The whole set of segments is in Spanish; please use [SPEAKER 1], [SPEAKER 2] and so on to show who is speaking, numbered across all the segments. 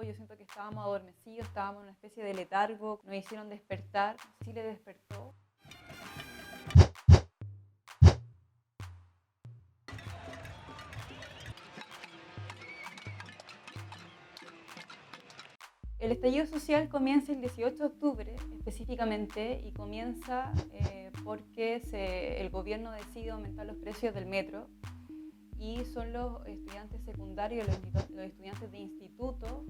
[SPEAKER 1] Yo siento que estábamos adormecidos, estábamos en una especie de letargo, nos hicieron despertar, Chile despertó. El estallido social comienza el 18 de octubre específicamente y comienza porque el gobierno decide aumentar los precios del metro y son los estudiantes secundarios, los estudiantes de instituto,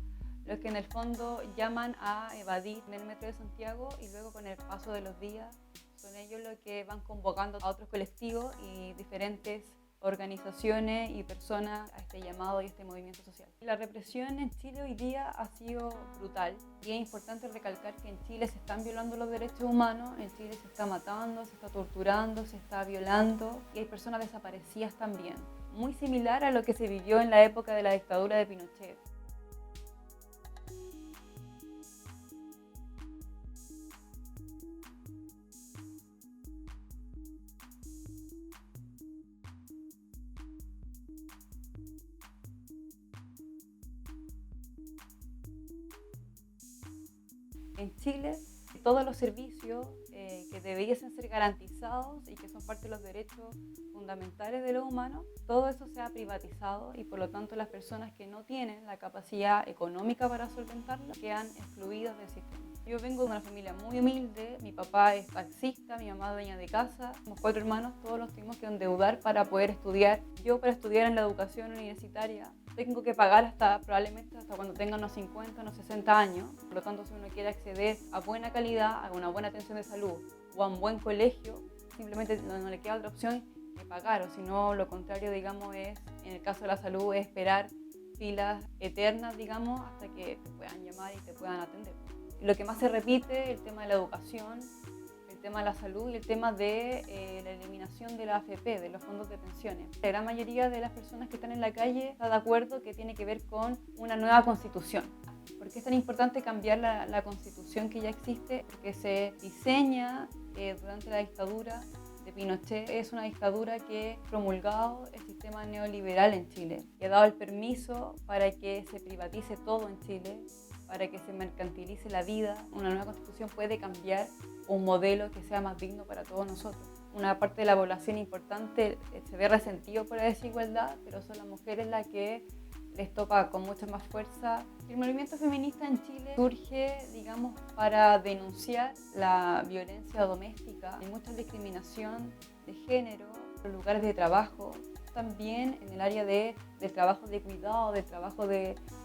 [SPEAKER 1] los que en el fondo llaman a evadir en el metro de Santiago y luego con el paso de los días son ellos los que van convocando a otros colectivos y diferentes organizaciones y personas a este llamado y este movimiento social. La represión en Chile hoy día ha sido brutal y es importante recalcar que en Chile se están violando los derechos humanos, en Chile se está matando, se está torturando, se está violando y hay personas desaparecidas también. Muy similar a lo que se vivió en la época de la dictadura de Pinochet. En Chile, todos los servicios que debiesen ser garantizados y que son parte de los derechos fundamentales de los humanos, todo eso se ha privatizado y por lo tanto las personas que no tienen la capacidad económica para solventarlo quedan excluidas del sistema. Yo vengo de una familia muy humilde, mi papá es taxista, mi mamá es dueña de casa, somos 4 hermanos, todos los tuvimos que endeudar para poder estudiar. Yo para estudiar en la educación universitaria tengo que pagar probablemente hasta cuando tenga unos 50, unos 60 años. Por lo tanto, si uno quiere acceder a buena calidad, a una buena atención de salud o a un buen colegio, simplemente no le queda otra opción que pagar. O si no, lo contrario, digamos, en el caso de la salud, es esperar filas eternas, digamos, hasta que te puedan llamar y te puedan atender. Lo que más se repite, el tema de la educación, el tema de la salud y el tema de la eliminación de la AFP, de los fondos de pensiones. La gran mayoría de las personas que están en la calle está de acuerdo que tiene que ver con una nueva constitución. ¿Por qué es tan importante cambiar la constitución que ya existe? Porque se diseña durante la dictadura de Pinochet. Es una dictadura que ha promulgado el sistema neoliberal en Chile y ha dado el permiso para que se privatice todo en Chile, para que se mercantilice la vida. Una nueva constitución puede cambiar un modelo que sea más digno para todos nosotros. Una parte de la población importante se ve resentido por la desigualdad, pero son las mujeres las que les toca con mucha más fuerza. El movimiento feminista en Chile surge, digamos, para denunciar la violencia doméstica y mucha discriminación de género en los lugares de trabajo, también en el área del trabajo de cuidado, del trabajo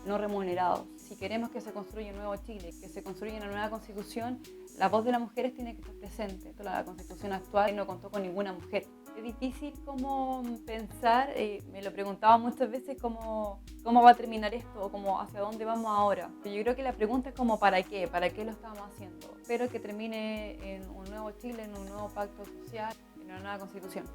[SPEAKER 1] no remunerado. Si queremos que se construya un nuevo Chile, que se construya una nueva constitución, la voz de las mujeres tiene que estar presente. La constitución actual no contó con ninguna mujer. Es difícil como pensar, me lo preguntaba muchas veces, cómo va a terminar esto o hacia dónde vamos ahora. Pero yo creo que la pregunta es como ¿para qué? ¿Para qué lo estamos haciendo? Espero que termine en un nuevo Chile, en un nuevo pacto social, en una nueva constitución.